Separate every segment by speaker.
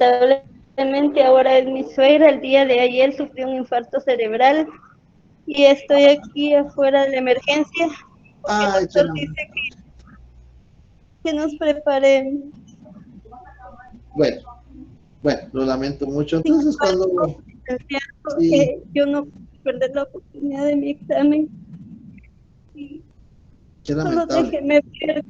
Speaker 1: lamentablemente ahora es mi suegra. El día de ayer sufrió un infarto cerebral y estoy aquí afuera de la emergencia porque el
Speaker 2: Ay, qué
Speaker 1: doctor dice
Speaker 2: lamentable.
Speaker 1: que nos preparemos.
Speaker 2: Bueno, bueno, lo lamento mucho.
Speaker 1: Sin
Speaker 2: Entonces, cuando,
Speaker 1: embargo, licenciado,
Speaker 2: sí,
Speaker 1: yo no puedo perder la oportunidad de mi examen. Y
Speaker 2: qué
Speaker 1: solo
Speaker 2: lamentable.
Speaker 1: déjeme ver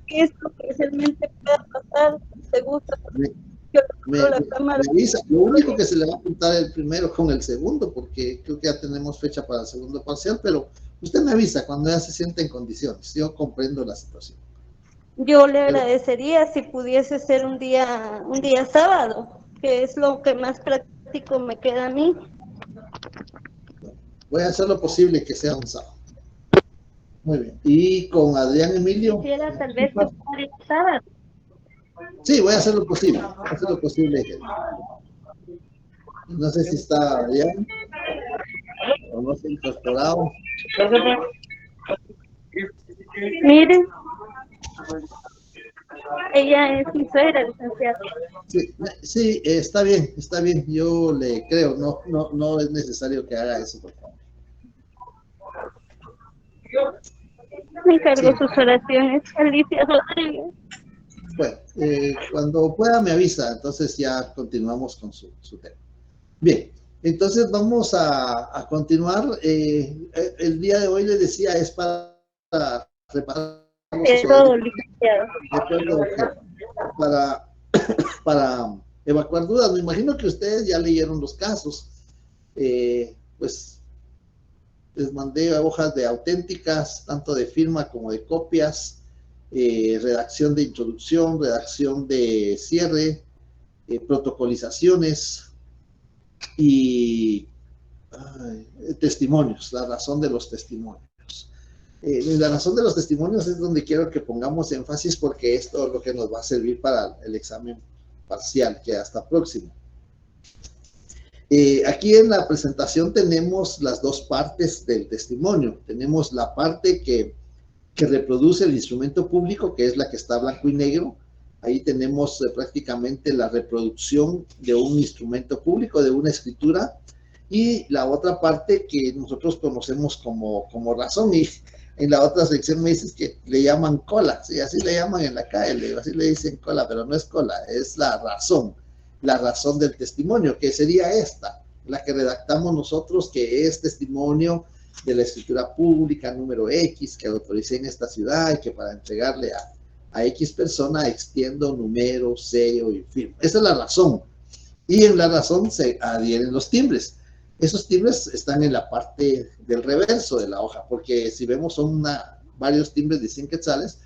Speaker 1: que esto realmente pueda pasar. Se gusta,
Speaker 2: Me,
Speaker 1: yo
Speaker 2: me,
Speaker 1: le la cámara.
Speaker 2: me avisa. Lo único que se le va a apuntar el primero con el segundo, porque creo que ya tenemos fecha para el segundo parcial, pero usted me avisa cuando ya se sienta en condiciones. Yo comprendo la situación.
Speaker 1: Yo le
Speaker 2: Pero
Speaker 1: agradecería si pudiese ser un día sábado, que es lo que más práctico me queda a mí.
Speaker 2: bueno, voy a hacer lo posible que sea un sábado. Muy bien. Y con Adrián Emilio,
Speaker 1: Quisiera tal vez que fuera el sábado.
Speaker 2: sí, voy a hacer lo posible. Voy a hacer lo posible. No sé si está Adrián o no se ha incorporado.
Speaker 1: Miren, ella es mi suegra, licenciado.
Speaker 2: Sí, sí, está bien, yo le creo, no es necesario que haga eso, por favor.
Speaker 1: Me encargo
Speaker 2: Sí,
Speaker 1: sus oraciones, Alicia Rodríguez.
Speaker 2: bueno, cuando pueda me avisa, entonces ya continuamos con su tema. Bien, entonces vamos a continuar. El día de hoy le decía, es para reparar los
Speaker 1: De
Speaker 2: casos
Speaker 1: todo, licenciado.
Speaker 2: de acuerdo, jefa, para, para evacuar dudas. Me imagino que ustedes ya leyeron los casos. Pues les mandé hojas de auténticas, tanto de firma como de copias, redacción de introducción, redacción de cierre, protocolizaciones y testimonios, la razón de los testimonios. La razón de los testimonios es donde quiero que pongamos énfasis porque esto es lo que nos va a servir para el examen parcial que hasta próximo. Aquí en la presentación tenemos las dos partes del testimonio. Tenemos la parte que reproduce el instrumento público, que es la que está blanco y negro. Ahí tenemos prácticamente la reproducción de un instrumento público, de una escritura, y la otra parte que nosotros conocemos como razón. Y en la otra sección me dices que le llaman cola, sí, así le llaman en la calle, así le dicen cola, pero no es cola, es la razón del testimonio, que sería esta, la que redactamos nosotros, que es testimonio de la escritura pública número X que autoricé en esta ciudad y que para entregarle a X persona extiendo número, sello y firma. Esa es la razón. Y en la razón se adhieren los timbres. Esos timbres están en la parte del reverso de la hoja, porque si vemos son varios timbres de 100 quetzales,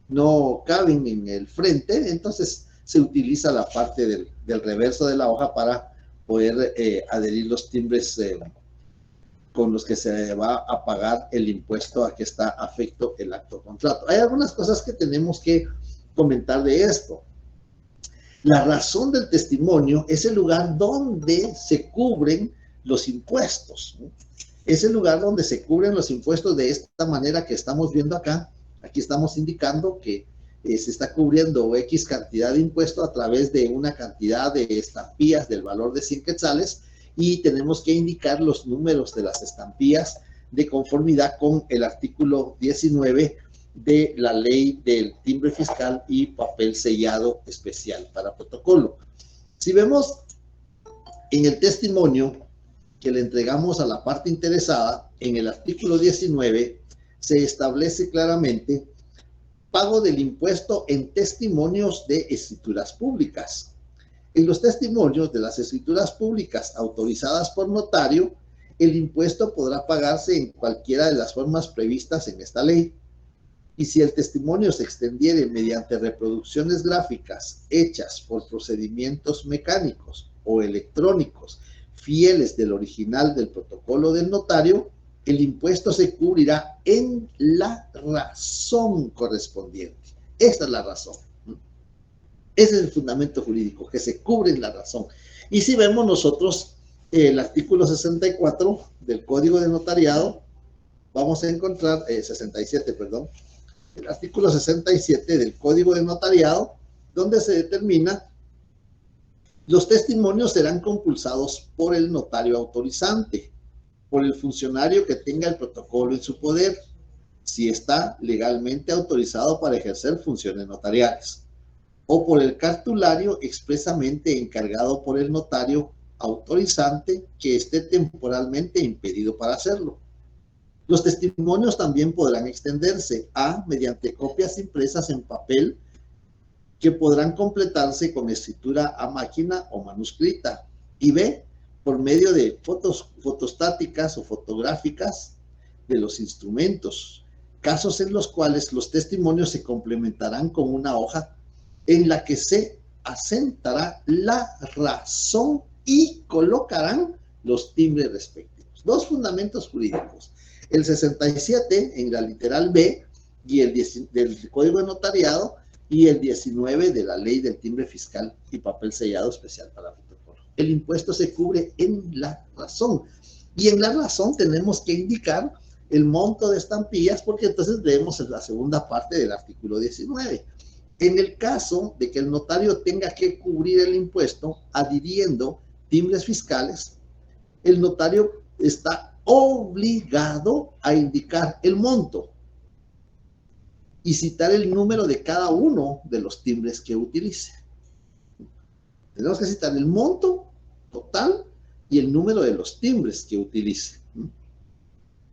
Speaker 2: no caben en el frente, entonces se utiliza la parte del reverso de la hoja para poder adherir los timbres con los que se va a pagar el impuesto a que está afecto el acto contrato. Hay algunas cosas que tenemos que comentar de esto. La razón del testimonio es el lugar donde se cubren los impuestos, ¿no? Es el lugar donde se cubren los impuestos de esta manera que estamos viendo acá. Aquí estamos indicando que se está cubriendo X cantidad de impuesto a través de una cantidad de estampillas del valor de 100 quetzales y tenemos que indicar los números de las estampillas de conformidad con el artículo 19 de la ley del timbre fiscal y papel sellado especial para protocolo. Si vemos en el testimonio que le entregamos a la parte interesada, en el artículo 19 se establece claramente pago del impuesto en testimonios de escrituras públicas. En los testimonios de las escrituras públicas autorizadas por notario, el impuesto podrá pagarse en cualquiera de las formas previstas en esta ley. Y si el testimonio se extendiere mediante reproducciones gráficas hechas por procedimientos mecánicos o electrónicos fieles del original del protocolo del notario, el impuesto se cubrirá en la razón correspondiente. Esa es la razón. Ese es el fundamento jurídico, que se cubre en la razón. Y si vemos nosotros el artículo 64 del Código de Notariado, vamos a encontrar, 67, perdón, el artículo 67 del Código de Notariado, donde se determina Los testimonios serán compulsados por el notario autorizante, por el funcionario que tenga el protocolo en su poder, si está legalmente autorizado para ejercer funciones notariales, o por el cartulario expresamente encargado por el notario autorizante que esté temporalmente impedido para hacerlo. Los testimonios también podrán extenderse a mediante copias impresas en papel que podrán completarse con escritura a máquina o manuscrita, y B, por medio de fotos fotostáticas o fotográficas de los instrumentos, casos en los cuales los testimonios se complementarán con una hoja en la que se asentará la razón y colocarán los timbres respectivos. Dos fundamentos jurídicos, el 67 en la literal B y el 10 del Código de Notariado, y el 19 de la Ley del Timbre Fiscal y Papel Sellado Especial para Protocolo. El impuesto se cubre en la razón, y en la razón tenemos que indicar el monto de estampillas, porque entonces leemos en la segunda parte del artículo 19. En el caso de que el notario tenga que cubrir el impuesto adhiriendo timbres fiscales, el notario está obligado a indicar el monto y citar el número de cada uno de los timbres que utilice. Tenemos que citar el monto total y el número de los timbres que utilice.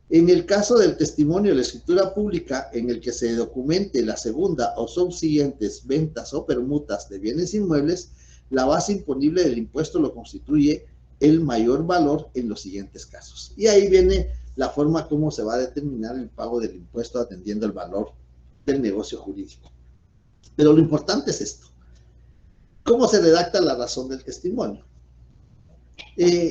Speaker 2: En el caso del testimonio de la escritura pública en el que se documente la segunda o subsiguientes ventas o permutas de bienes inmuebles, la base imponible del impuesto lo constituye el mayor valor en los siguientes casos. Y ahí viene la forma como se va a determinar el pago del impuesto atendiendo el valor del negocio jurídico. Pero lo importante es esto. ¿Cómo se redacta la razón del testimonio?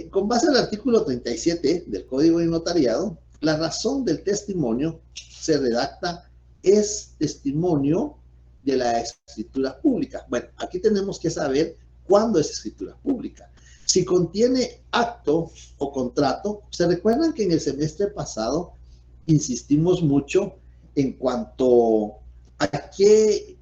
Speaker 2: Con base al artículo 37 del Código de Notariado, la razón del testimonio se redacta es testimonio de la escritura pública. Bueno, aquí tenemos que saber cuándo es escritura pública. Si contiene acto o contrato, ¿se recuerdan que en el semestre pasado insistimos mucho en cuanto a qué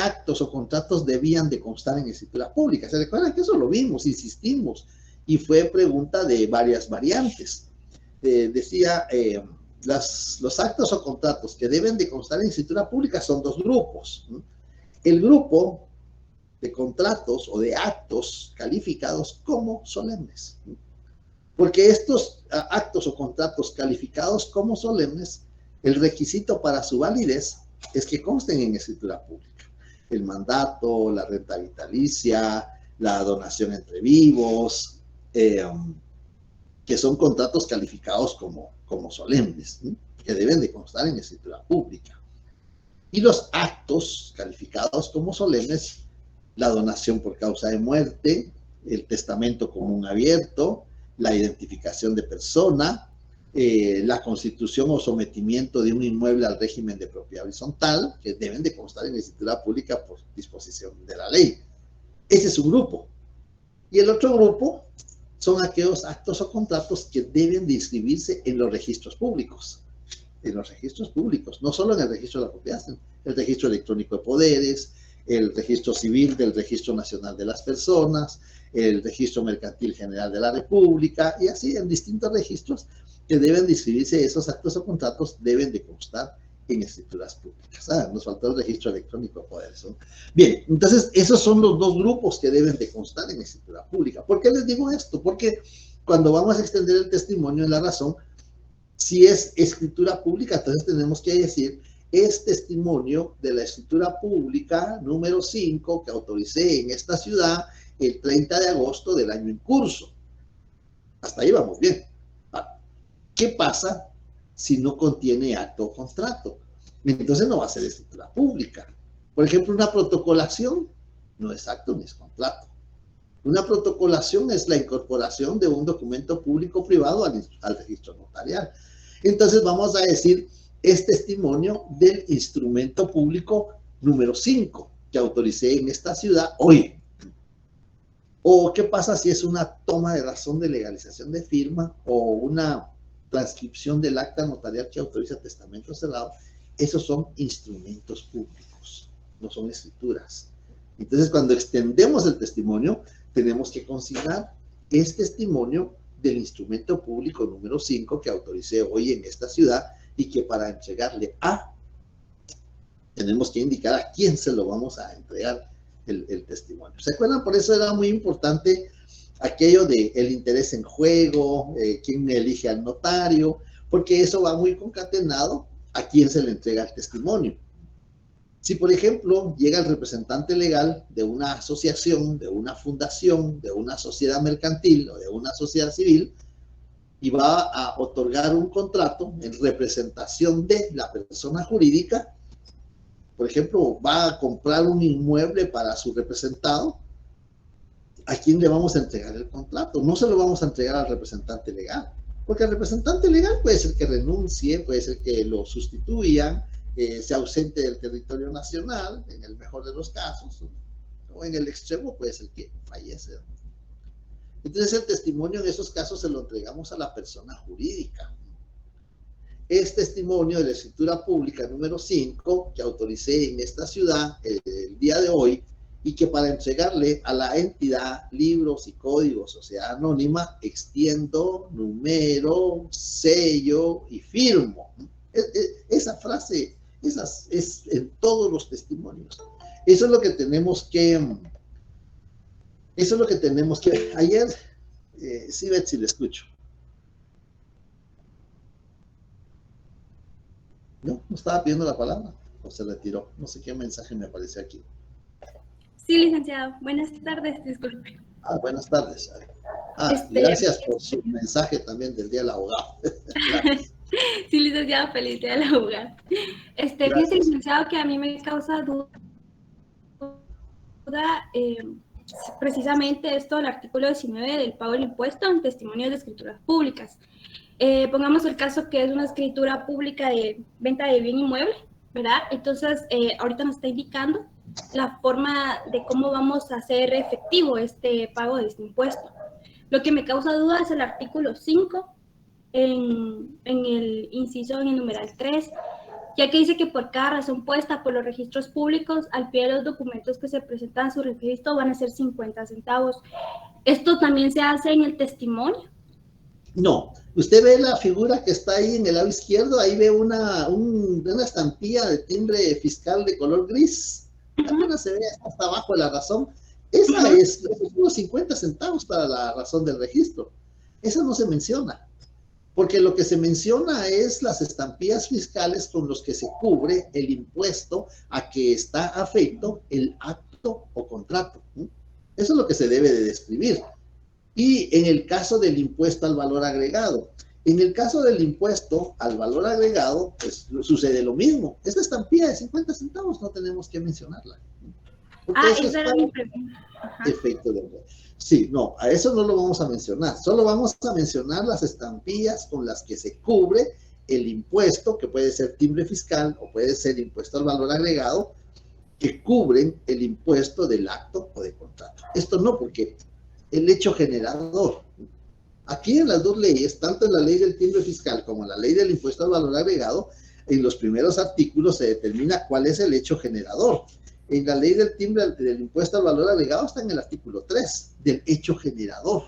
Speaker 2: actos o contratos debían de constar en escritura pública? ¿Se recuerdan que eso lo vimos, insistimos? Y fue pregunta de varias variantes. Decía, los actos o contratos que deben de constar en escritura pública son dos grupos. El grupo de contratos o de actos calificados como solemnes. Porque estos actos o contratos calificados como solemnes, el requisito para su validez es que consten en escritura pública. El mandato, la renta vitalicia, la donación entre vivos, que son contratos calificados como solemnes, ¿sí? Que deben de constar en escritura pública. Y los actos calificados como solemnes, la donación por causa de muerte, el testamento común abierto, la identificación de persona, la constitución o sometimiento de un inmueble al régimen de propiedad horizontal, que deben de constar en escritura pública por disposición de la ley. Ese es un grupo. Y el otro grupo son aquellos actos o contratos que deben de inscribirse en los registros públicos. En los registros públicos, no solo en el registro de la propiedad, el registro electrónico de poderes, el registro civil del Registro Nacional de las Personas, el registro mercantil general de la República, y así en distintos registros que deben de inscribirse esos actos o contratos, deben de constar en escrituras públicas. Nos faltó el registro electrónico de poderes, ¿no? Bien, entonces esos son los dos grupos que deben de constar en escritura pública. ¿Por qué les digo esto? Porque cuando vamos a extender el testimonio en la razón, si es escritura pública, entonces tenemos que decir, es testimonio de la escritura pública número 5 que autoricé en esta ciudad el 30 de agosto del año en curso. Hasta ahí vamos bien. ¿Qué pasa si no contiene acto o contrato? Entonces no va a ser escritura pública. Por ejemplo, una protocolación no es acto ni es contrato. Una protocolación es la incorporación de un documento público privado al registro notarial. Entonces vamos a decir, es testimonio del instrumento público número 5 que autoricé en esta ciudad hoy. ¿O qué pasa si es una toma de razón de legalización de firma o una transcripción del acta notarial que autoriza testamento cerrado? Esos son instrumentos públicos, no son escrituras. Entonces, cuando extendemos el testimonio, tenemos que consignar es testimonio del instrumento público número 5 que autoricé hoy en esta ciudad y que para entregarle tenemos que indicar a quién se lo vamos a entregar el testimonio. ¿Se acuerdan? Por eso era muy importante aquello de el interés en juego, quién elige al notario, porque eso va muy concatenado a quién se le entrega el testimonio. Si, por ejemplo, llega el representante legal de una asociación, de una fundación, de una sociedad mercantil o de una sociedad civil y va a otorgar un contrato en representación de la persona jurídica, por ejemplo, va a comprar un inmueble para su representado, ¿a quién le vamos a entregar el contrato? No se lo vamos a entregar al representante legal, porque el representante legal puede ser que renuncie, puede ser que lo sustituyan, se ausente del territorio nacional, en el mejor de los casos, o en el extremo puede ser que fallece. Entonces el testimonio en esos casos se lo entregamos a la persona jurídica. Es testimonio de la escritura pública número 5 que autoricé en esta ciudad el día de hoy y que para entregarle a la entidad libros y códigos, sociedad anónima, extiendo, numero, sello y firmo. Esa frase es en todos los testimonios. Eso es lo que tenemos que... Ayer, sí, Betsy, le escucho. No estaba pidiendo la palabra o se retiró. No sé qué mensaje me apareció aquí.
Speaker 3: Sí, licenciado. Buenas tardes, disculpe.
Speaker 2: Buenas tardes. Gracias por su mensaje también del Día del Abogado.
Speaker 3: Sí, licenciado, feliz Día del Abogado. Fíjese, licenciado, que a mí me causa duda precisamente esto del artículo 19 del pago del impuesto en testimonios de escrituras públicas. Pongamos el caso que es una escritura pública de venta de bien inmueble, ¿verdad? Entonces, ahorita nos está indicando la forma de cómo vamos a hacer efectivo este pago de este impuesto. Lo que me causa duda es el artículo 5, en el inciso, en el numeral 3, ya que dice que por cada razón puesta por los registros públicos, al pie de los documentos que se presentan a su registro van a ser 50 centavos. ¿Esto también se hace en el testimonio?
Speaker 2: No, usted ve la figura que está ahí en el lado izquierdo, ahí ve una estampilla de timbre fiscal de color gris. Apenas se ve hasta abajo de la razón. Esa es unos 50 centavos para la razón del registro. Esa no se menciona, porque lo que se menciona es las estampillas fiscales con los que se cubre el impuesto a que está afecto el acto o contrato. Eso es lo que se debe de describir. Y en el caso del impuesto al valor agregado, en el caso del impuesto al valor agregado, pues sucede lo mismo. Esta estampilla de 50 centavos no tenemos que mencionarla.
Speaker 3: Esa era mi pregunta.
Speaker 2: Efecto de... Sí, no, a eso no lo vamos a mencionar. Solo vamos a mencionar las estampillas con las que se cubre el impuesto, que puede ser timbre fiscal o puede ser impuesto al valor agregado, que cubren el impuesto del acto o de contrato. Esto no, porque el hecho generador. Aquí en las dos leyes, tanto en la ley del timbre fiscal como en la ley del impuesto al valor agregado, en los primeros artículos se determina cuál es el hecho generador. En la ley del timbre del impuesto al valor agregado está en el artículo 3 del hecho generador.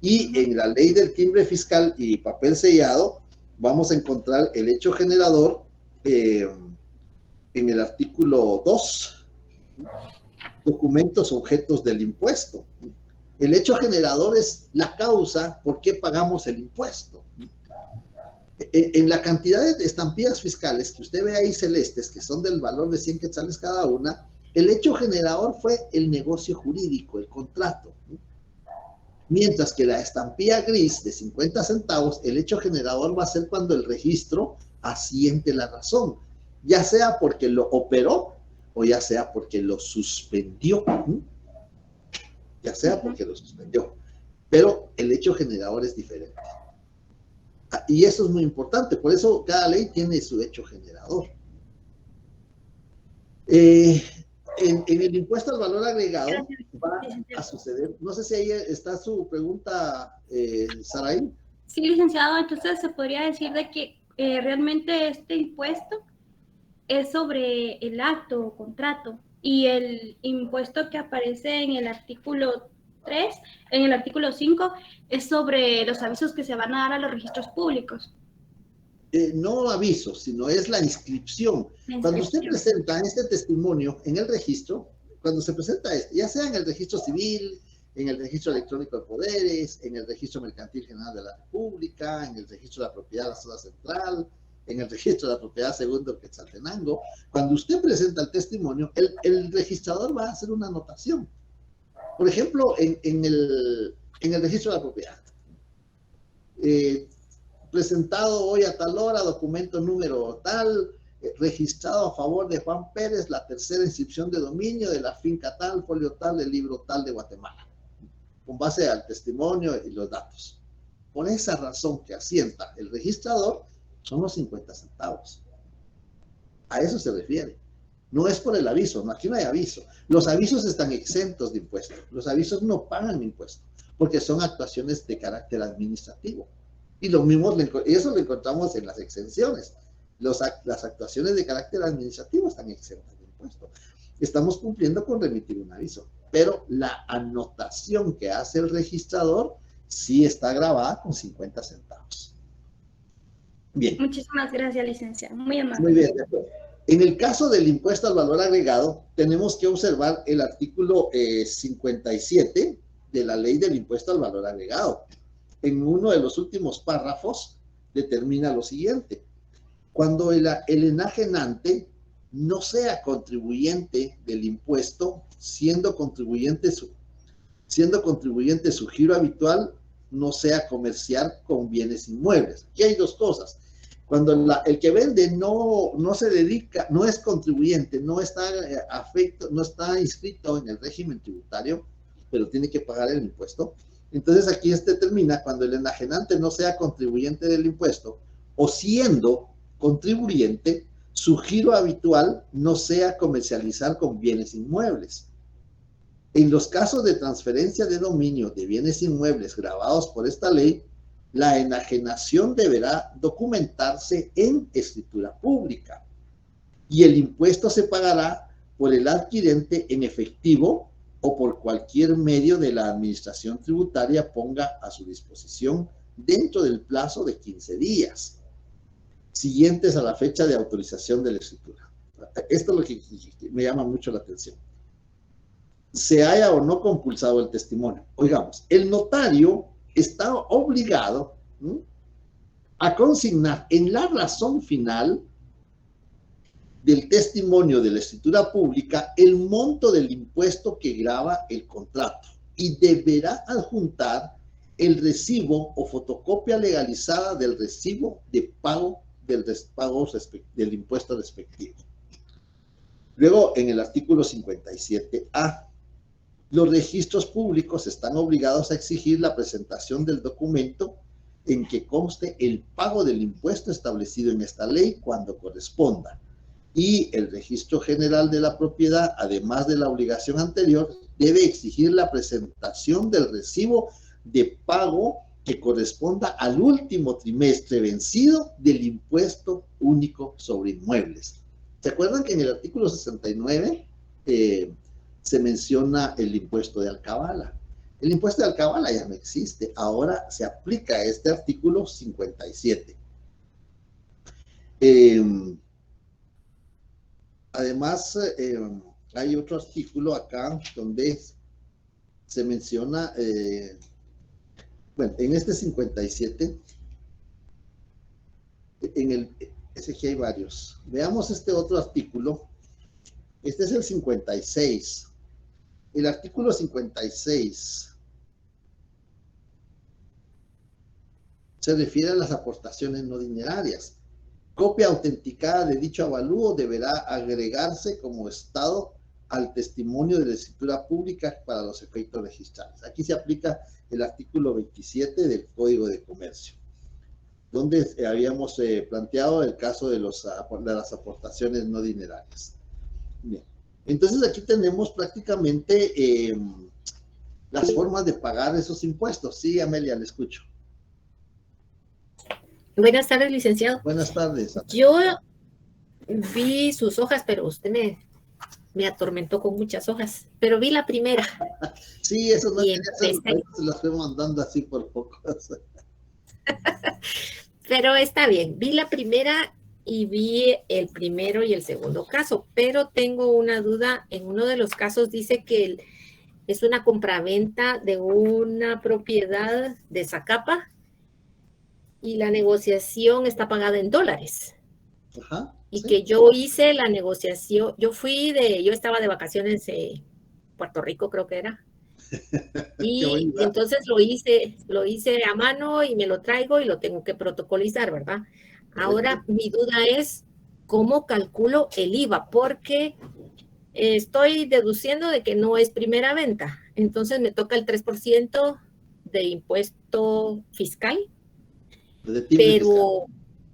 Speaker 2: Y en la ley del timbre fiscal y papel sellado vamos a encontrar el hecho generador en el artículo 2, documentos objetos del impuesto. El hecho generador es la causa por qué pagamos el impuesto. En la cantidad de estampillas fiscales que usted ve ahí celestes, que son del valor de 100 quetzales cada una, el hecho generador fue el negocio jurídico, el contrato. Mientras que la estampilla gris de 50 centavos, el hecho generador va a ser cuando el registro asiente la razón, ya sea porque lo operó o ya sea porque lo suspendió. Ya sea porque lo suspendió. Pero el hecho generador es diferente. Y eso es muy importante, por eso cada ley tiene su hecho generador. En el impuesto al valor agregado va a suceder, no sé si ahí está su pregunta, Saraí.
Speaker 3: Sí, licenciado, entonces se podría decir de que realmente este impuesto es sobre el acto o contrato, y el impuesto que aparece en el artículo 3, en el artículo 5, es sobre los avisos que se van a dar a los registros públicos.
Speaker 2: No aviso, sino es la inscripción. Cuando usted presenta este testimonio en el registro, cuando se presenta ya sea en el registro civil, en el registro electrónico de poderes, en el registro mercantil general de la República, en el registro de la propiedad de la zona central, en el registro de la propiedad segundo Quetzaltenango, cuando usted presenta el testimonio, el registrador va a hacer una anotación. Por ejemplo, en el registro de la propiedad. Presentado hoy a tal hora, documento número tal, registrado a favor de Juan Pérez, la tercera inscripción de dominio de la finca tal, folio tal, del libro tal de Guatemala, con base al testimonio y los datos. Por esa razón que asienta el registrador, son los 50 centavos. A eso se refiere. No es por el aviso, no, aquí no hay aviso. Los avisos están exentos de impuestos. Los avisos no pagan impuestos, porque son actuaciones de carácter administrativo. Y lo mismo, eso lo encontramos en las exenciones. Las actuaciones de carácter administrativo están exentas de impuestos. Estamos cumpliendo con remitir un aviso, pero la anotación que hace el registrador sí está grabada con 50 centavos. Bien.
Speaker 3: Muchísimas gracias, licenciado. Muy amable.
Speaker 2: Muy bien, de acuerdo. En el caso del impuesto al valor agregado, tenemos que observar el artículo 57 de la ley del impuesto al valor agregado. En uno de los últimos párrafos determina lo siguiente: cuando el enajenante no sea contribuyente del impuesto, siendo contribuyente su giro habitual no sea comerciar con bienes inmuebles. Aquí hay dos cosas. Cuando el que vende no se dedica, no es contribuyente, no está inscrito en el régimen tributario, pero tiene que pagar el impuesto. Entonces aquí determina cuando el enajenante no sea contribuyente del impuesto, o siendo contribuyente, su giro habitual no sea comercializar con bienes inmuebles. En los casos de transferencia de dominio de bienes inmuebles gravados por esta ley, la enajenación deberá documentarse en escritura pública y el impuesto se pagará por el adquirente en efectivo o por cualquier medio de la administración tributaria ponga a su disposición dentro del plazo de 15 días siguientes a la fecha de autorización de la escritura. Esto es lo que me llama mucho la atención. Se haya o no compulsado el testimonio. Oigamos, el notario está obligado a consignar en la razón final del testimonio de la escritura pública el monto del impuesto que grava el contrato y deberá adjuntar el recibo o fotocopia legalizada del recibo de pago del impuesto respectivo. Luego, en el artículo 57A, los registros públicos están obligados a exigir la presentación del documento en que conste el pago del impuesto establecido en esta ley cuando corresponda. Y el Registro General de la Propiedad, además de la obligación anterior, debe exigir la presentación del recibo de pago que corresponda al último trimestre vencido del impuesto único sobre inmuebles. ¿Se acuerdan que en el artículo 69 se menciona el impuesto de alcabala? El impuesto de alcabala ya no existe, ahora se aplica este artículo 57. Además, hay otro artículo acá donde se menciona, bueno, en este 57, ese que hay varios. Veamos este otro artículo. Este es el 56. El artículo 56 se refiere a las aportaciones no dinerarias. Copia autenticada de dicho avalúo deberá agregarse como estado al testimonio de la escritura pública para los efectos registrales. Aquí se aplica el artículo 27 del Código de Comercio, donde habíamos planteado el caso de las aportaciones no dinerarias. Bien. Entonces aquí tenemos prácticamente las formas de pagar esos impuestos. Sí, Amelia, le escucho.
Speaker 4: Buenas tardes, licenciado.
Speaker 2: Buenas tardes.
Speaker 4: Yo vi sus hojas, pero usted me atormentó con muchas hojas, pero vi la primera.
Speaker 2: Sí, eso no
Speaker 4: Y
Speaker 2: quería hacerlo, por
Speaker 4: empecé,
Speaker 2: eso se las fue mandando así por poco.
Speaker 4: pero está bien, vi la primera y vi el primero y el segundo caso, pero tengo una duda. En uno de los casos dice que es una compraventa de una propiedad de Zacapa y la negociación está pagada en dólares.
Speaker 2: Ajá,
Speaker 4: Y
Speaker 2: sí.
Speaker 4: que yo hice la negociación, yo estaba de vacaciones en Puerto Rico, creo que era,
Speaker 2: Qué
Speaker 4: y
Speaker 2: bonita.
Speaker 4: entonces lo hice a mano y me lo traigo y lo tengo que protocolizar, ¿verdad?
Speaker 2: Correcto.
Speaker 4: Ahora mi duda es cómo calculo el IVA, porque estoy deduciendo de que no es primera venta, entonces me toca el 3% de impuesto fiscal,
Speaker 2: De timbre fiscal.
Speaker 4: pero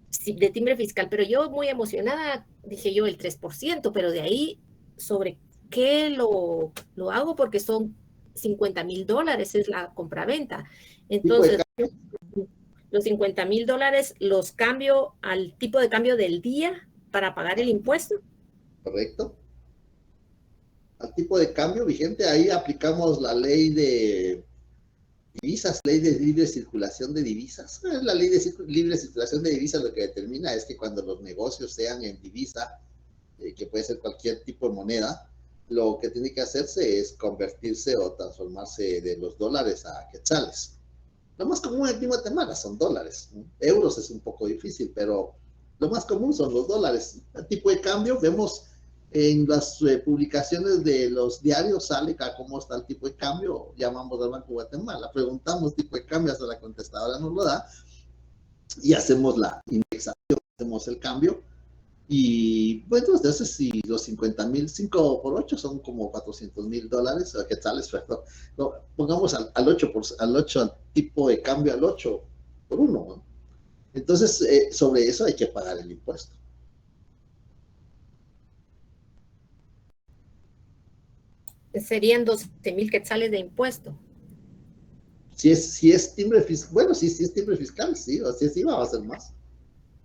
Speaker 4: sí, de timbre fiscal, pero yo muy emocionada dije yo el 3%, pero de ahí sobre qué lo hago porque son $50,000 es la compraventa.
Speaker 2: Tipo de
Speaker 4: Entonces, los $50,000 los cambio al tipo de cambio del día para pagar el impuesto.
Speaker 2: correcto. Al tipo de cambio vigente, ahí aplicamos la ley de divisas, ley de libre circulación de divisas. La ley de libre circulación de divisas lo que determina es que cuando los negocios sean en divisa, que puede ser cualquier tipo de moneda, lo que tiene que hacerse es convertirse o transformarse de los dólares a quetzales. Lo más común aquí en Guatemala son dólares. Euros es un poco difícil, pero lo más común son los dólares. El tipo de cambio, vemos en las publicaciones de los diarios, sale cómo está el tipo de cambio, llamamos al Banco de Guatemala, preguntamos tipo de cambio, hasta la contestadora nos lo da, y hacemos la indexación, hacemos el cambio, y bueno, entonces si los 50,000, 5 por 8 son como $400,000, o quetzales, perdón. No, pongamos al 8, al 8, al tipo de cambio al 8 por 1, ¿no? Entonces, sobre eso hay que pagar el impuesto.
Speaker 4: Serían 12,000 quetzales de impuesto.
Speaker 2: Si es timbre fiscal, bueno, si es timbre fiscal, sí, o si es IVA va a ser más.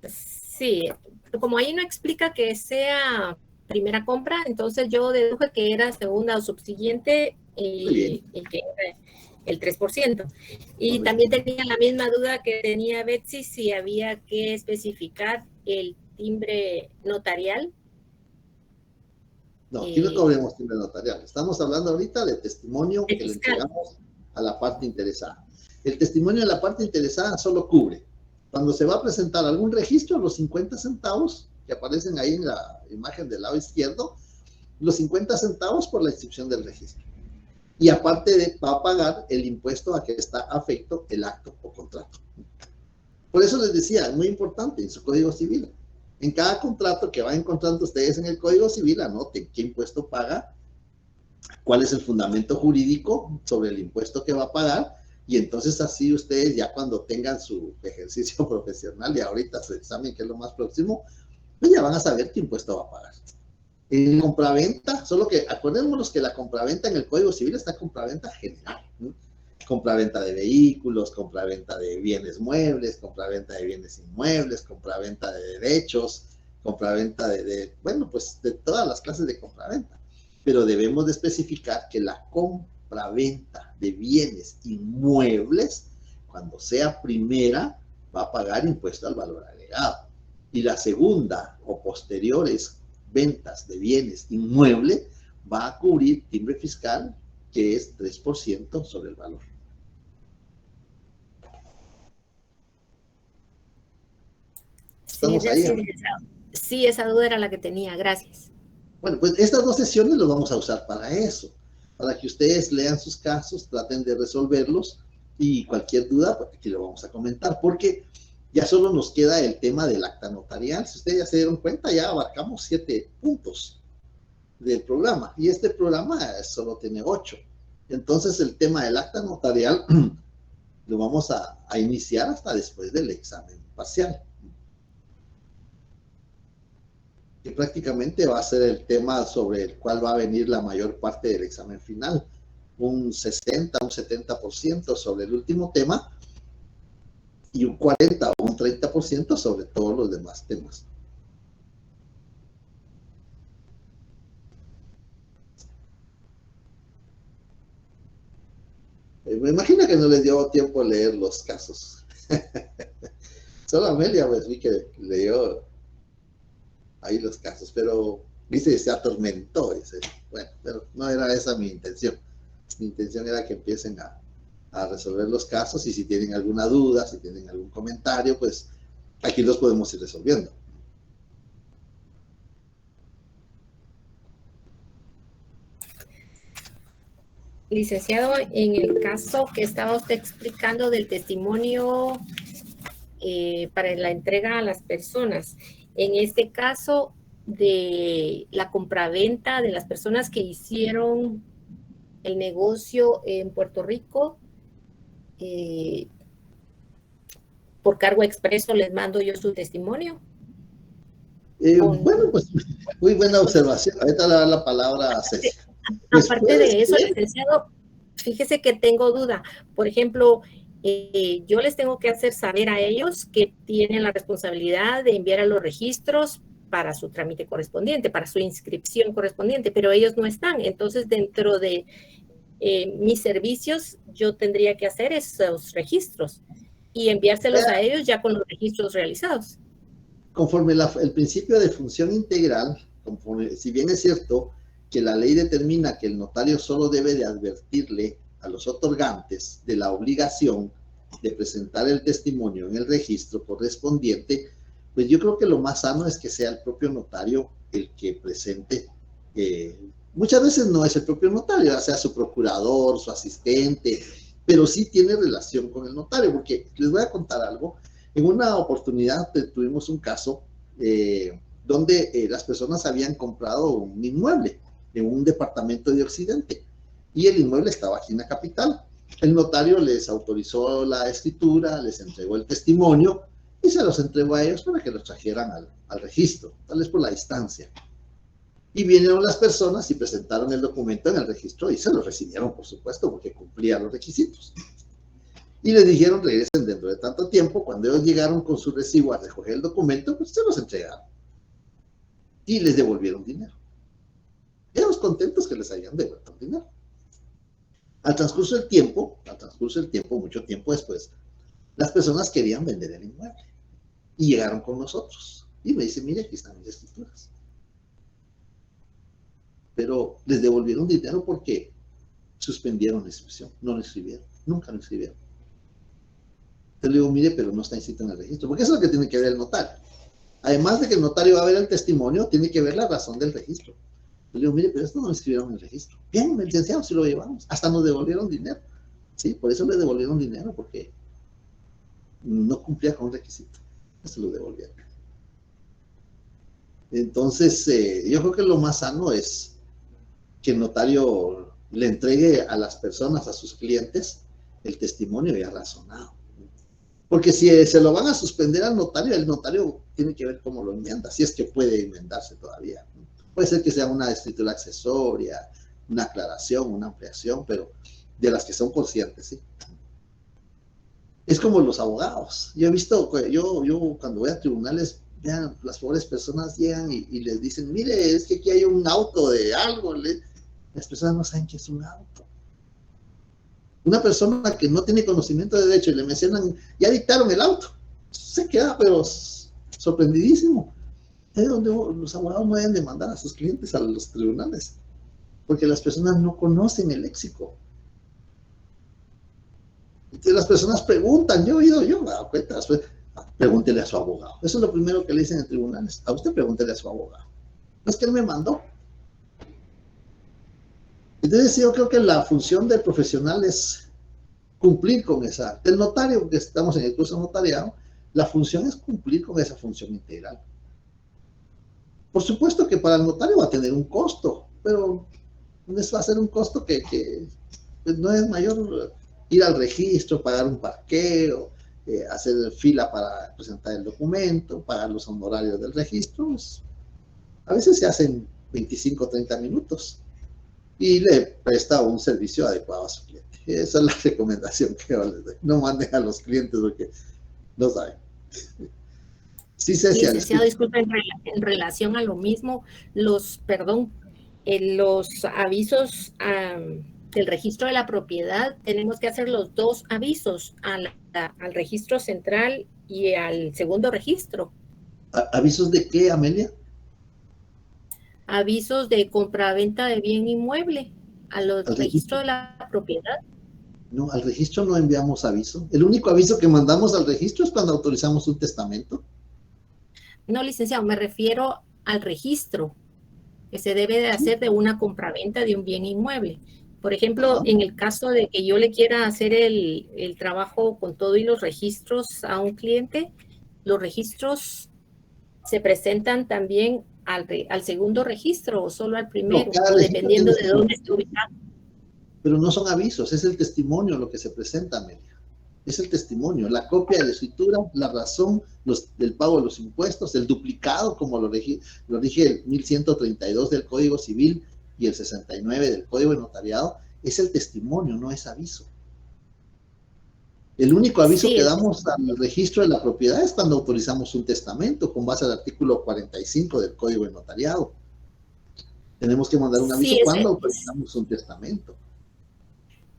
Speaker 4: Sí, como ahí no explica que sea primera compra, entonces yo deduje que era segunda o subsiguiente y que era el 3%. Y también tenía la misma duda que tenía Betsy, si había que especificar el timbre notarial.
Speaker 2: No, aquí no cobremos timbre notarial. Estamos hablando ahorita de testimonio que le entregamos a la parte interesada. El testimonio de la parte interesada solo cubre cuando se va a presentar algún registro, los 50 centavos que aparecen ahí en la imagen del lado izquierdo, los 50 centavos por la inscripción del registro. Y aparte va a pagar el impuesto a que está afecto el acto o contrato. Por eso les decía, muy importante, en su Código Civil, en cada contrato que van encontrando ustedes en el Código Civil, anoten qué impuesto paga, cuál es el fundamento jurídico sobre el impuesto que va a pagar, y entonces así ustedes ya cuando tengan su ejercicio profesional y ahorita su examen, que es lo más próximo, pues ya van a saber qué impuesto va a pagar. En compraventa, solo que acordémonos que la compraventa en el Código Civil está compraventa general, ¿no? Compraventa de vehículos, compraventa de bienes muebles, compraventa de bienes inmuebles, compraventa de derechos, compraventa bueno, pues de todas las clases de compraventa. Pero debemos de especificar que la compraventa de bienes inmuebles, cuando sea primera, va a pagar impuesto al valor agregado. Y la segunda o posteriores ventas de bienes inmuebles va a cubrir timbre fiscal, que es 3% sobre el valor. ¿Estamos ahí?
Speaker 4: Sí, esa duda era la que tenía, gracias.
Speaker 2: Bueno, pues estas dos sesiones las vamos a usar para eso, para que ustedes lean sus casos, traten de resolverlos, y cualquier duda, pues aquí lo vamos a comentar, porque ya solo nos queda el tema del acta notarial. Si ustedes ya se dieron cuenta, ya abarcamos 7 puntos del programa, y este programa solo tiene 8. Entonces el tema del acta notarial lo vamos a iniciar hasta después del examen parcial, que prácticamente va a ser el tema sobre el cual va a venir la mayor parte del examen final, un 60, un 70% sobre el último tema, y un 40 o un 30% sobre todos los demás temas. Me imagino que no les dio tiempo a leer los casos. Solo Amelia, pues vi que leyó ahí los casos, pero dice, se atormentó. Dice, bueno, pero no era esa mi intención. Mi intención era que empiecen a resolver los casos y si tienen alguna duda, si tienen algún comentario, pues aquí los podemos ir resolviendo.
Speaker 4: Licenciado, en el caso que estaba usted explicando del testimonio para la entrega a las personas, en este caso de la compraventa de las personas que hicieron el negocio en Puerto Rico, por cargo expreso les mando yo su testimonio.
Speaker 2: Bueno, pues muy buena observación. Ahorita le da la palabra a Ceci.
Speaker 4: Aparte de eso, licenciado, fíjese que tengo duda. Por ejemplo, yo les tengo que hacer saber a ellos que tienen la responsabilidad de enviar a los registros para su trámite correspondiente, para su inscripción correspondiente, pero ellos no están. Entonces, dentro de mis servicios, yo tendría que hacer esos registros y enviárselos a ellos ya con los registros realizados.
Speaker 2: Conforme el principio de función integral, si bien es cierto que la ley determina que el notario solo debe de advertirle a los otorgantes de la obligación de presentar el testimonio en el registro correspondiente, pues yo creo que lo más sano es que sea el propio notario el que presente. Muchas veces no es el propio notario, ya sea su procurador, su asistente, pero sí tiene relación con el notario, porque les voy a contar algo. En una oportunidad tuvimos un caso donde las personas habían comprado un inmueble en un departamento de Occidente y el inmueble estaba aquí en la capital. El notario les autorizó la escritura, les entregó el testimonio y se los entregó a ellos para que los trajeran al registro, tal vez por la distancia. Y vinieron las personas y presentaron el documento en el registro y se lo recibieron, por supuesto, porque cumplía los requisitos. Y les dijeron, regresen dentro de tanto tiempo. Cuando ellos llegaron con su recibo a recoger el documento, pues se los entregaron. Y les devolvieron dinero. Ellos contentos que les habían devuelto el dinero. Al transcurso del tiempo, mucho tiempo después, las personas querían vender el inmueble. Y llegaron con nosotros. Y me dicen, mire, aquí están mis escrituras. Pero les devolvieron dinero porque suspendieron la inscripción. No lo inscribieron. Nunca lo inscribieron. Entonces le digo, mire, pero no está inscrito en el registro. Porque eso es lo que tiene que ver el notario. Además de que el notario va a ver el testimonio, tiene que ver la razón del registro. Le digo, mire, pero esto no lo inscribieron en el registro. Bien, licenciado, si lo llevamos. Hasta nos devolvieron dinero. Sí, por eso le devolvieron dinero, porque no cumplía con un requisito. Se lo devolvieron. Entonces, yo creo que lo más sano es que el notario le entregue a las personas, a sus clientes, el testimonio ya razonado. Porque si se lo van a suspender al notario, el notario tiene que ver cómo lo enmienda, si es que puede enmendarse todavía. Puede ser que sea una escritura accesoria, una aclaración, una ampliación, pero de las que son conscientes, ¿sí? Es como los abogados. Yo he visto, yo cuando voy a tribunales, vean, las pobres personas llegan y les dicen, mire, es que aquí hay un auto de algo. Las personas no saben qué es un auto. Una persona que no tiene conocimiento de derecho y le mencionan, ya dictaron el auto, se queda pero sorprendidísimo. Es donde los abogados no deben demandar a sus clientes a los tribunales, porque las personas no conocen el léxico. Entonces las personas preguntan, yo me he dado cuenta, pregúntele a su abogado. Eso es lo primero que le dicen en tribunales. A usted pregúntele a su abogado. No es que él me mandó. Entonces yo creo que la función del profesional es cumplir con esa. Del notario, porque estamos en el curso notariado, la función es cumplir con esa función integral. Por supuesto que para el notario va a tener un costo, pero va a ser un costo que no es mayor ir al registro, pagar un parqueo, hacer fila para presentar el documento, pagar los honorarios del registro. Pues, a veces se hacen 25 o 30 minutos y le presta un servicio adecuado a su cliente. Esa es la recomendación que yo les doy. No manden a los clientes porque no saben. Sí, Ceci.
Speaker 4: Licenciado, disculpe, en relación a lo mismo, los avisos del registro de la propiedad, tenemos que hacer los dos avisos al registro central y al segundo registro.
Speaker 2: ¿Avisos de qué, Amelia?
Speaker 4: Avisos de compraventa de bien inmueble al registro de la propiedad.
Speaker 2: No, al registro no enviamos aviso. El único aviso que mandamos al registro es cuando autorizamos un testamento.
Speaker 4: No, licenciado, me refiero al registro que se debe de hacer de una compraventa de un bien inmueble. Por ejemplo, en el caso de que yo le quiera hacer el trabajo con todo y los registros a un cliente, los registros se presentan también al segundo registro o solo al primero,
Speaker 2: No,
Speaker 4: dependiendo de dónde esté ubicado.
Speaker 2: Pero no son avisos, es el testimonio lo que se presenta, Amelia. Es el testimonio, la copia de la escritura, la razón del pago de los impuestos, el duplicado, como lo rige el 1132 del Código Civil y el 69 del Código de Notariado, es el testimonio, no es aviso. El único aviso que damos al registro de la propiedad es cuando autorizamos un testamento con base al artículo 45 del Código de Notariado. Tenemos que mandar un aviso cuando autorizamos un testamento.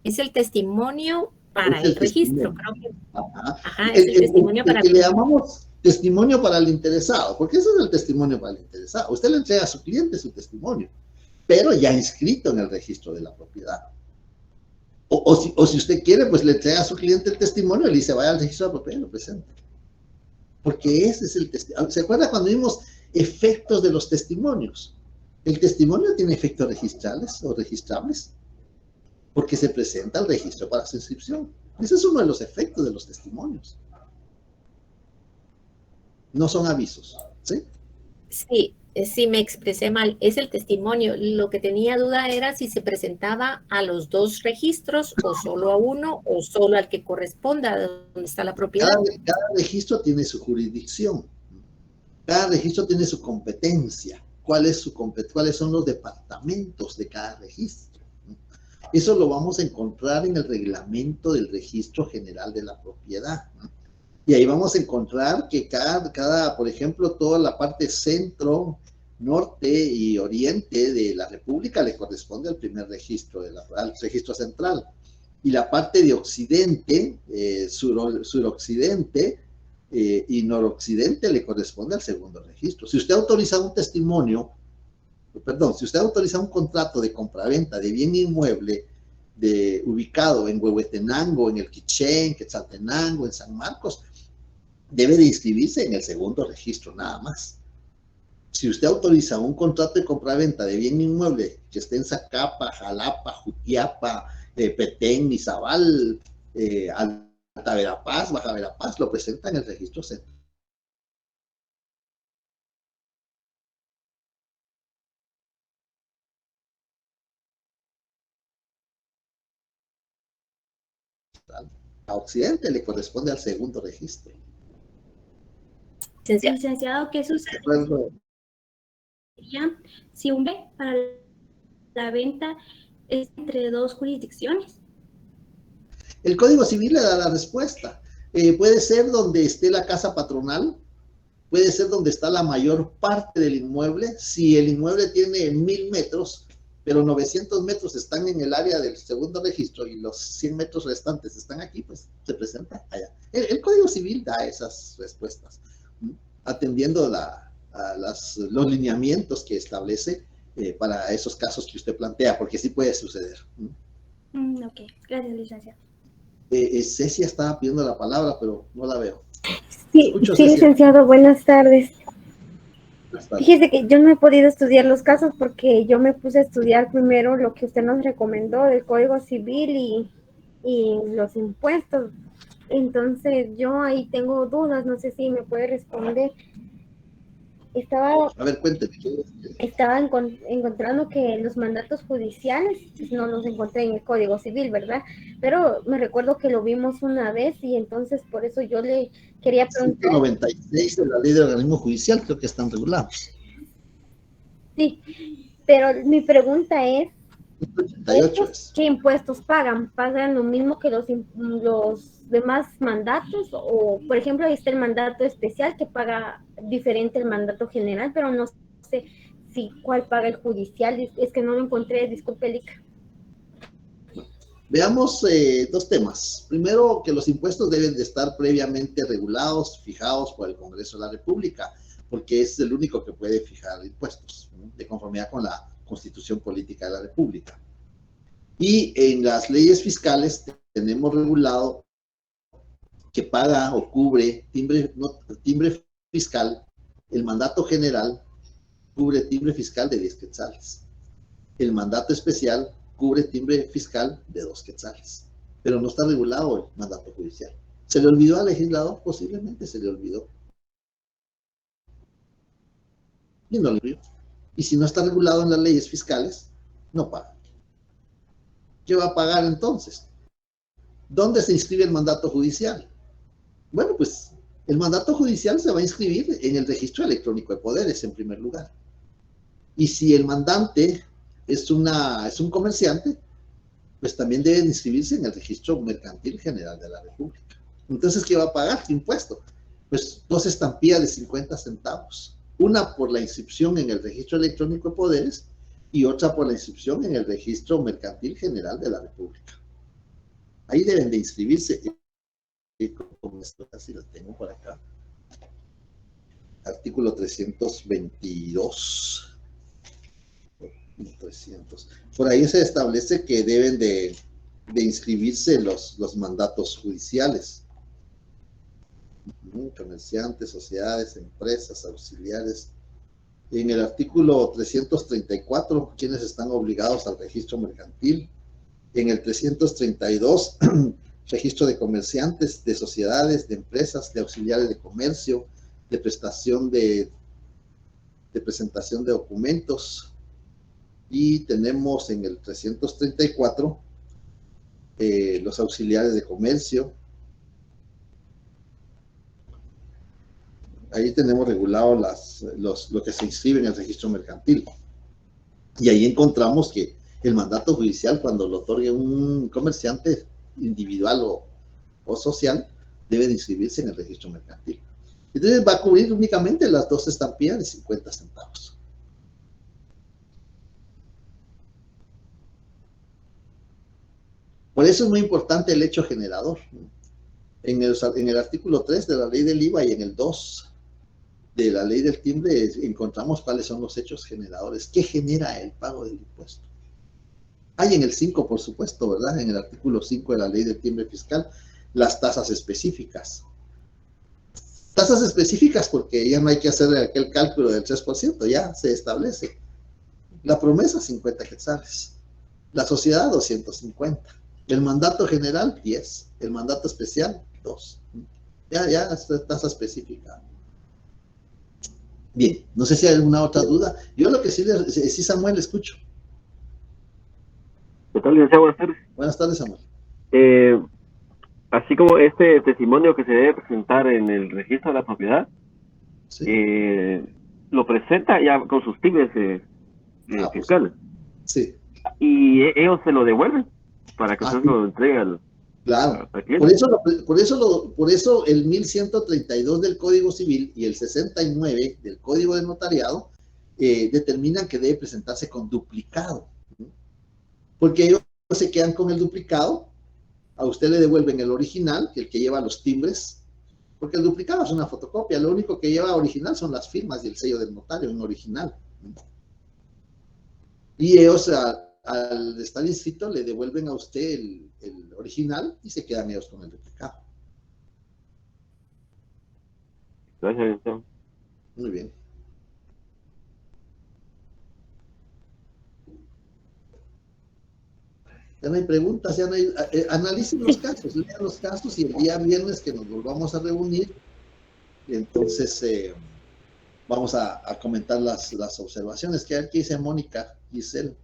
Speaker 4: Es el testimonio para el registro, creo que.
Speaker 2: Ajá, es el testimonio para el que le llamamos testimonio para el interesado, porque eso es el testimonio para el interesado. Usted le entrega a su cliente su testimonio, pero ya inscrito en el registro de la propiedad. O si usted quiere, pues le entrega a su cliente el testimonio y le dice, vaya al registro de la propiedad y lo presenta. Porque ese es el testimonio. ¿Se acuerda cuando vimos efectos de los testimonios? El testimonio tiene efectos registrales o registrables, porque se presenta al registro para su inscripción. Ese es uno de los efectos de los testimonios. No son avisos, ¿sí?
Speaker 4: Sí, me expresé mal. Es el testimonio. Lo que tenía duda era si se presentaba a los dos registros o solo a uno o solo al que corresponda a donde está la propiedad.
Speaker 2: Cada registro tiene su jurisdicción. Cada registro tiene su competencia. ¿Cuáles son los departamentos de cada registro? Eso lo vamos a encontrar en el reglamento del Registro General de la Propiedad. Y ahí vamos a encontrar que por ejemplo, toda la parte centro, norte y oriente de la República le corresponde al primer registro, al registro central. Y la parte de occidente, suroccidente y noroccidente le corresponde al segundo registro. Si usted autoriza un si usted autoriza un contrato de compraventa de bien inmueble ubicado en Huehuetenango, en el Quiché, en Quetzaltenango, en San Marcos, debe de inscribirse en el segundo registro, nada más. Si usted autoriza un contrato de compraventa de bien inmueble que esté en Zacapa, Jalapa, Jutiapa, Petén, Izabal, Alta Verapaz, Baja Verapaz, lo presenta en el registro central. A Occidente le corresponde al segundo registro.
Speaker 3: Licenciado, ¿qué sucede si un bien para la venta es entre dos jurisdicciones?
Speaker 2: El Código Civil le da la respuesta. Puede ser donde esté la casa patronal, puede ser donde está la mayor parte del inmueble. Si el inmueble tiene 1000 metros, pero 900 metros están en el área del segundo registro y los 100 metros restantes están aquí, pues se presenta allá. El Código Civil da esas respuestas, atendiendo los lineamientos que establece para esos casos que usted plantea, porque sí puede suceder.
Speaker 3: Ok, gracias, licenciado.
Speaker 2: Cecia estaba pidiendo la palabra, pero no la veo.
Speaker 5: Sí, licenciado, buenas tardes. Fíjese que yo no he podido estudiar los casos porque yo me puse a estudiar primero lo que usted nos recomendó del Código Civil y los impuestos. Entonces yo ahí tengo dudas, no sé si me puede responder.
Speaker 2: A ver, cuénteme.
Speaker 5: Estaba encontrando que los mandatos judiciales pues, no los encontré en el Código Civil, ¿verdad? Pero me recuerdo que lo vimos una vez y entonces por eso yo le quería preguntar.
Speaker 2: 196 de la ley del organismo judicial creo que están regulados.
Speaker 5: Sí, pero mi pregunta es,
Speaker 2: 188
Speaker 5: ¿qué impuestos pagan? ¿Pagan lo mismo que los demás mandatos? O, por ejemplo, ahí está el mandato especial que paga diferente el mandato general, pero no sé cuál paga el judicial. Es que no lo encontré, disculpe, Lica.
Speaker 2: Veamos dos temas. Primero, que los impuestos deben de estar previamente regulados, fijados por el Congreso de la República, porque es el único que puede fijar impuestos, ¿no?, de conformidad con la Constitución Política de la República. Y en las leyes fiscales tenemos regulado que paga o cubre timbre fiscal. El mandato general cubre timbre fiscal de 10 quetzales. El mandato especial cubre timbre fiscal de 2 quetzales. Pero no está regulado el mandato judicial. ¿Se le olvidó al legislador? Posiblemente se le olvidó. Y no le olvidó. Y si no está regulado en las leyes fiscales, no paga. ¿Qué va a pagar entonces? ¿Dónde se inscribe el mandato judicial? Bueno, pues el mandato judicial se va a inscribir en el registro electrónico de poderes, en primer lugar. Y si el mandante es un comerciante, pues también debe inscribirse en el registro mercantil general de la República. Entonces, ¿qué va a pagar? ¿Qué impuesto? Pues 2 estampillas de 50 centavos. Una por la inscripción en el registro electrónico de poderes y otra por la inscripción en el registro mercantil general de la República. Ahí deben de inscribirse. Como esto, así lo tengo por acá. Artículo 322. 300. Por ahí se establece que deben de inscribirse los mandatos judiciales. Comerciantes, sociedades, empresas, auxiliares. En el artículo 334, quienes están obligados al registro mercantil. En el 332, registro de comerciantes, de sociedades, de empresas, de auxiliares de comercio, de prestación de presentación de documentos. Y tenemos en el 334 los auxiliares de comercio. Ahí tenemos regulado lo que se inscribe en el registro mercantil. Y ahí encontramos que el mandato judicial, cuando lo otorgue un comerciante individual o social, debe de inscribirse en el registro mercantil. Entonces va a cubrir únicamente las 2 estampillas de 50 centavos. Por eso es muy importante el hecho generador. En el artículo 3 de la ley del IVA y en el 2 de la ley del timbre encontramos cuáles son los hechos generadores. ¿Qué genera el pago del impuesto? Hay en el 5, por supuesto, ¿verdad? En el artículo 5 de la ley del timbre fiscal, las tasas específicas. Tasas específicas porque ya no hay que hacer aquel cálculo del 3%, ya se establece. La promesa, 50 quetzales. La sociedad, 250. El mandato general, 10. El mandato especial, 2. Ya es tasa específica. Bien, no sé si hay alguna otra duda. Yo lo que sí, Samuel, escucho.
Speaker 6: ¿Qué tal, licenciado? Buenas tardes.
Speaker 2: Buenas tardes, Samuel.
Speaker 6: Así como este testimonio que se debe presentar en el registro de la propiedad, sí, lo presenta ya con sus timbres fiscales.
Speaker 2: Pues, sí.
Speaker 6: Y ellos se lo devuelven para que usted
Speaker 2: sí
Speaker 6: lo entregue al cliente.
Speaker 2: Por eso el 1132 del Código Civil y el 69 del Código de Notariado determinan que debe presentarse con duplicado. Porque ellos se quedan con el duplicado, a usted le devuelven el original, el que lleva los timbres, porque el duplicado es una fotocopia, lo único que lleva original son las firmas y el sello del notario en original. Y ellos al estar inscrito le devuelven a usted el original y se quedan ellos con el duplicado.
Speaker 6: Gracias.
Speaker 2: Muy bien. Ya no hay preguntas, ya no hay, analicen los casos, lean los casos y el día viernes que nos volvamos a reunir, entonces vamos a comentar las observaciones. ¿Qué dice Mónica, Giselle?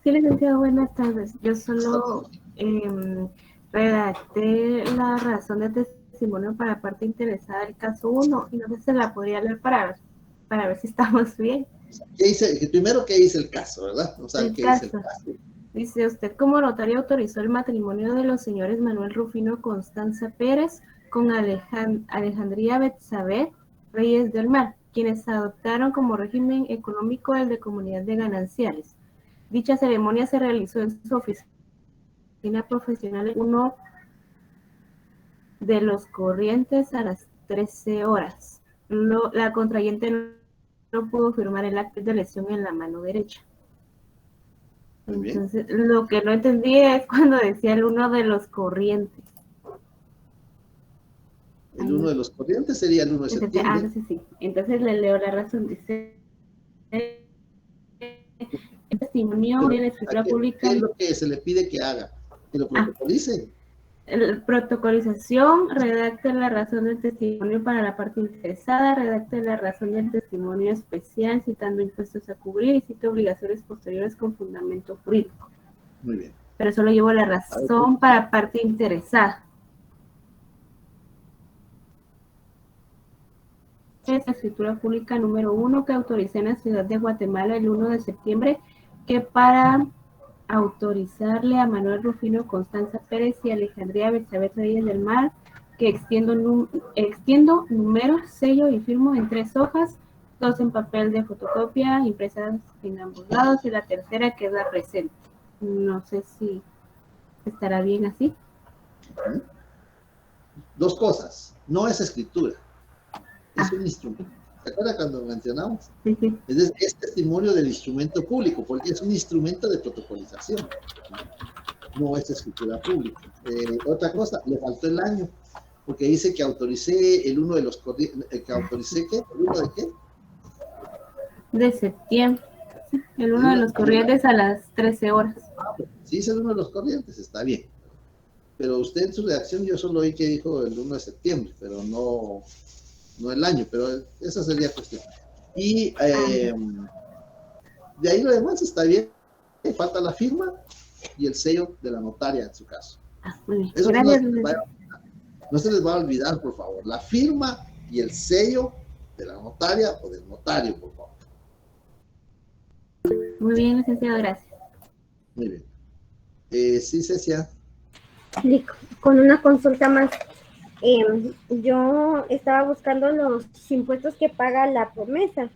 Speaker 7: Sí, licenciado, buenas tardes. Yo solo redacté la razón de testimonio para parte interesada del caso 1 y no sé si se la podría leer para ver si estamos bien.
Speaker 2: ¿Qué dice? Primero, ¿qué dice el caso, verdad? O sea, ¿qué dice el caso?
Speaker 7: Dice, usted como notario autorizó el matrimonio de los señores Manuel Rufino Constanza Pérez con Alejandría Betsabé Reyes del Mar, quienes adoptaron como régimen económico el de comunidad de gananciales. Dicha ceremonia se realizó en su oficina medicina profesional 1 de los corrientes a las 13 horas. La contrayente no pudo firmar el acta de lesión en la mano derecha. Entonces, lo que no entendí es cuando decía el 1 de los corrientes.
Speaker 2: El 1 de los corrientes sería el 1 de septiembre.
Speaker 7: Sí. Entonces le leo la razón. Dice, el testimonio de la escritura pública.
Speaker 2: ¿Qué es lo que se le pide que haga? Que lo protocolice.
Speaker 7: Protocolización, redacte la razón del testimonio para la parte interesada, redacte la razón del testimonio especial citando impuestos a cubrir y cita obligaciones posteriores con fundamento jurídico.
Speaker 2: Muy bien.
Speaker 7: Pero solo llevo la razón para parte interesada. Es la escritura pública número 1 que autoricé en la ciudad de Guatemala el 1 de septiembre, que para autorizarle a Manuel Rufino Constanza Pérez y Alejandría Betsabé Reyes del Mar, que extiendo número, sello y firmo en 3 hojas, 2 en papel de fotocopia, impresas en ambos lados, y la tercera que es la presente. No sé si estará bien así.
Speaker 2: 2 cosas. No es escritura. Es un instrumento. ¿Se acuerdan cuando mencionamos?
Speaker 7: Sí.
Speaker 2: Es testimonio del instrumento público, porque es un instrumento de protocolización. No es escritura pública. Otra cosa, le faltó el año, porque dice que autoricé el 1 de los corrientes. ¿Que autoricé qué? ¿El 1 de qué?
Speaker 7: De septiembre. El 1 de los corrientes a las 13 horas.
Speaker 2: Sí, es el 1 de los corrientes, está bien. Pero usted en su redacción, yo solo oí que dijo el 1 de septiembre, pero no el año, pero esa sería cuestión. Y de ahí lo demás está bien. Falta la firma y el sello de la notaria en su caso. Eso no se les va a olvidar, por favor. La firma y el sello de la notaria o del notario, por favor.
Speaker 7: Muy bien, licenciado, gracias.
Speaker 2: Muy bien. Sí, Cecia.
Speaker 5: Con una consulta más. Yo estaba buscando los impuestos que paga la promesa,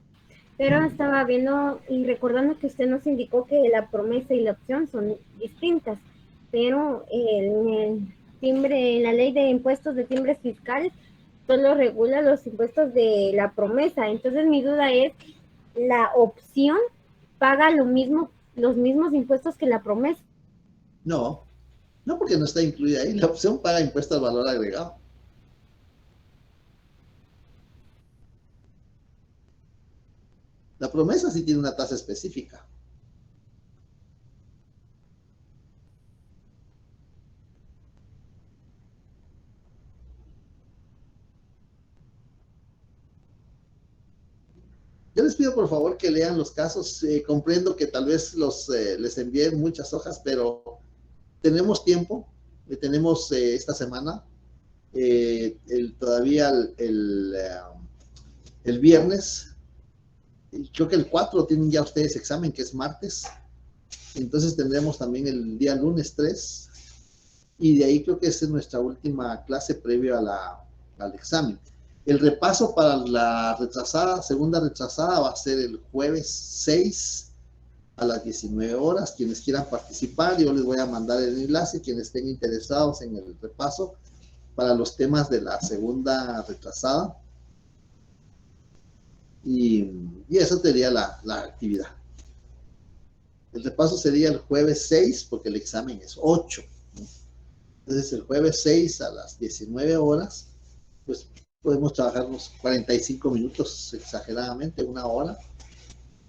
Speaker 5: pero estaba viendo y recordando que usted nos indicó que la promesa y la opción son distintas, pero en el timbre, en la ley de impuestos de timbre fiscal, solo regula los impuestos de la promesa. Entonces mi duda es, ¿la opción paga los mismos impuestos que la promesa?
Speaker 2: No, porque no está incluida ahí. La opción paga impuesto al valor agregado. La promesa sí tiene una tasa específica. Yo les pido por favor que lean los casos. Comprendo que tal vez les envíen muchas hojas, pero tenemos tiempo. Tenemos esta semana. Todavía el viernes. Creo que el 4 tienen ya ustedes examen, que es martes. Entonces tendremos también el día lunes 3. Y de ahí creo que esa es nuestra última clase previo al examen. El repaso para la segunda retrasada, va a ser el jueves 6 a las 19 horas. Quienes quieran participar, yo les voy a mandar el enlace. Quienes estén interesados en el repaso para los temas de la segunda retrasada. Y esa sería la actividad. El repaso sería el jueves 6, porque el examen es 8. Entonces, el jueves 6 a las 19 horas, pues podemos trabajar unos 45 minutos, exageradamente, 1 hora,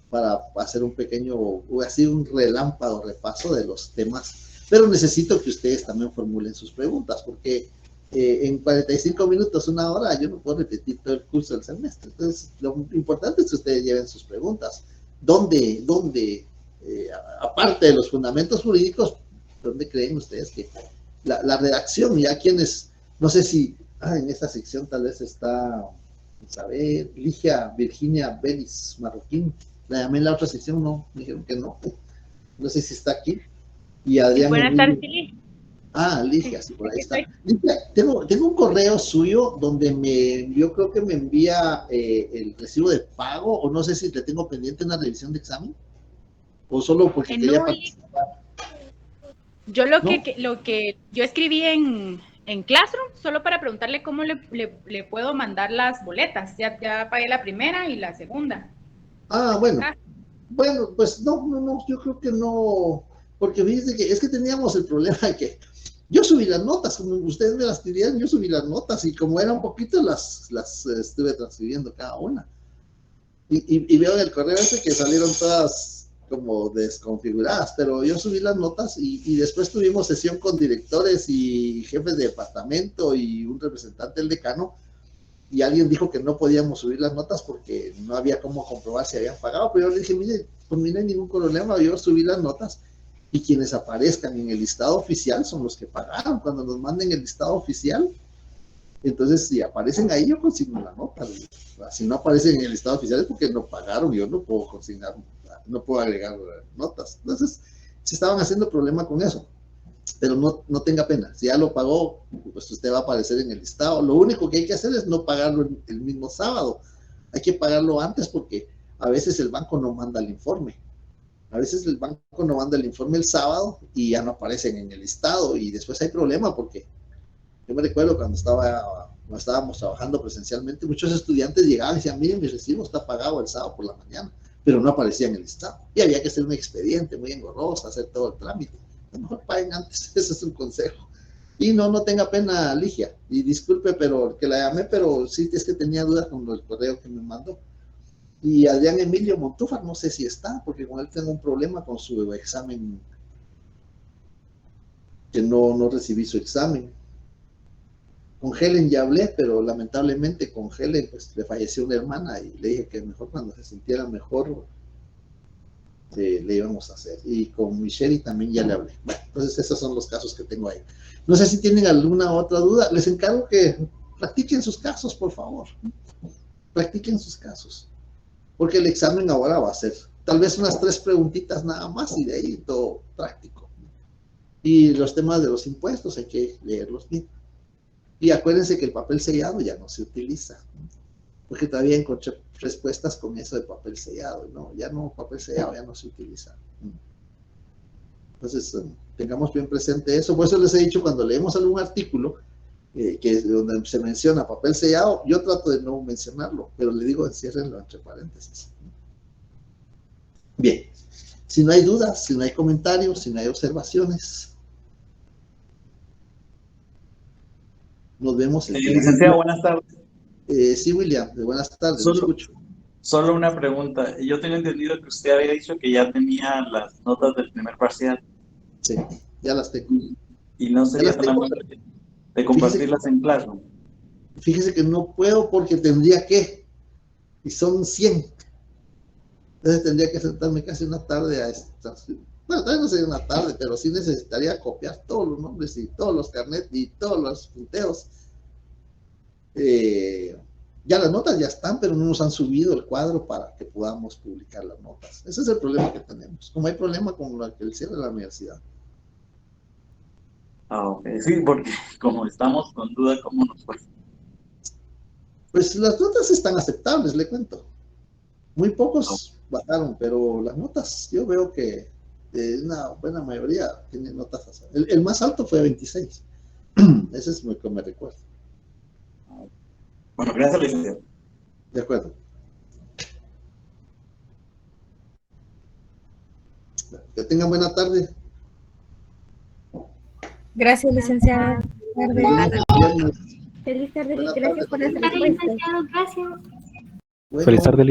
Speaker 2: para hacer un pequeño, o así un relámpago repaso de los temas. Pero necesito que ustedes también formulen sus preguntas, porque en 45 minutos, 1 hora, yo no puedo repetir todo el curso del semestre. Entonces, lo importante es que ustedes lleven sus preguntas. ¿Dónde aparte de los fundamentos jurídicos, dónde creen ustedes que la redacción, ya quienes, no sé si, en esta sección tal vez está, Isabel, Ligia, Virginia, Belis, Marroquín, la llamé en la otra sección, no, me dijeron que no sé si está aquí, y Adrián.
Speaker 8: Buenas tardes, Ligia.
Speaker 2: Ligia, sí, por ahí está. Ligia, tengo un correo suyo donde yo creo que me envía el recibo de pago, o no sé si le tengo pendiente una revisión de examen, o solo porque quería participar.
Speaker 8: Yo lo que yo escribí en Classroom, solo para preguntarle cómo le puedo mandar las boletas. Ya pagué la primera y la segunda.
Speaker 2: Bueno, pues no, yo creo que no, porque fíjense que es que teníamos el problema de que yo subí las notas, como ustedes me las pidieron, yo subí las notas y como eran poquitas las estuve transcribiendo cada una. Y veo en el correo ese que salieron todas como desconfiguradas, pero yo subí las notas y después tuvimos sesión con directores y jefes de departamento y un representante del decano, y alguien dijo que no podíamos subir las notas porque no había cómo comprobar si habían pagado, pero yo le dije, mire, pues no hay ningún problema, yo subí las notas y quienes aparezcan en el listado oficial son los que pagaron. Cuando nos manden el listado oficial, entonces si aparecen ahí yo consigno la nota. Si no aparecen en el listado oficial es porque no pagaron, yo no puedo consignar, no puedo agregar notas. Entonces se estaban haciendo problema con eso. Pero no tenga pena, si ya lo pagó, pues usted va a aparecer en el listado. Lo único que hay que hacer es no pagarlo el mismo sábado, hay que pagarlo antes porque a veces el banco no manda el informe. A veces el banco no manda el informe el sábado y ya no aparecen en el listado y después hay problema porque yo me recuerdo cuando estábamos trabajando presencialmente, muchos estudiantes llegaban y decían, miren, mi recibo está pagado el sábado por la mañana, pero no aparecía en el listado. Y había que hacer un expediente muy engorroso, hacer todo el trámite. A lo mejor paguen antes, ese es un consejo. Y no tenga pena, Ligia, y disculpe pero que la llamé, pero sí es que tenía dudas con el correo que me mandó. Y Adrián Emilio Montúfar, no sé si está, porque con él tengo un problema con su examen, que no recibí su examen. Con Helen ya hablé, pero lamentablemente con Helen pues le falleció una hermana y le dije que mejor cuando se sintiera mejor le íbamos a hacer. Y con Michelle también ya le hablé. Bueno, entonces esos son los casos que tengo ahí. No sé si tienen alguna otra duda. Les encargo que practiquen sus casos, por favor. Practiquen sus casos. Porque el examen ahora va a ser tal vez unas 3 preguntitas nada más y de ahí todo práctico. Y los temas de los impuestos hay que leerlos bien. Y acuérdense que el papel sellado ya no se utiliza, porque todavía encontré respuestas con eso de papel sellado, papel sellado ya no se utiliza. Entonces, tengamos bien presente eso. Por eso les he dicho, cuando leemos algún artículo, que es donde se menciona papel sellado, yo trato de no mencionarlo, pero le digo, enciérrenlo entre paréntesis. Bien, si no hay dudas, si no hay comentarios, si no hay observaciones, nos vemos el día.
Speaker 9: Licenciado, buenas tardes.
Speaker 2: Sí, William, buenas tardes, lo escucho.
Speaker 9: Solo una pregunta. Yo tengo entendido que usted había dicho que ya tenía las notas del primer parcial.
Speaker 2: Sí, ya las tengo.
Speaker 9: Y no sería tan amable de compartirlas en Classroom.
Speaker 2: Fíjese que no puedo porque tendría que, y son 100. Entonces tendría que sentarme casi una tarde a estas. Bueno, tal vez no sería una tarde, pero sí necesitaría copiar todos los nombres y todos los carnets y todos los punteos. Ya las notas ya están, pero no nos han subido el cuadro para que podamos publicar las notas. Ese es el problema que tenemos. Como hay problema con el cierre de la universidad.
Speaker 9: Ok, sí, porque como estamos con duda, ¿cómo nos fue?
Speaker 2: Pues las notas están aceptables, le cuento. Muy pocos bajaron, pero las notas, yo veo que una buena mayoría tiene notas. El más alto fue 26. Ese es lo que me recuerdo.
Speaker 9: Bueno, gracias, licenciado.
Speaker 2: De acuerdo. Que tengan buena tarde.
Speaker 5: Gracias, licenciado. Feliz tarde y gracias por las respuestas.
Speaker 7: Gracias.
Speaker 2: Bueno.
Speaker 10: Feliz tarde,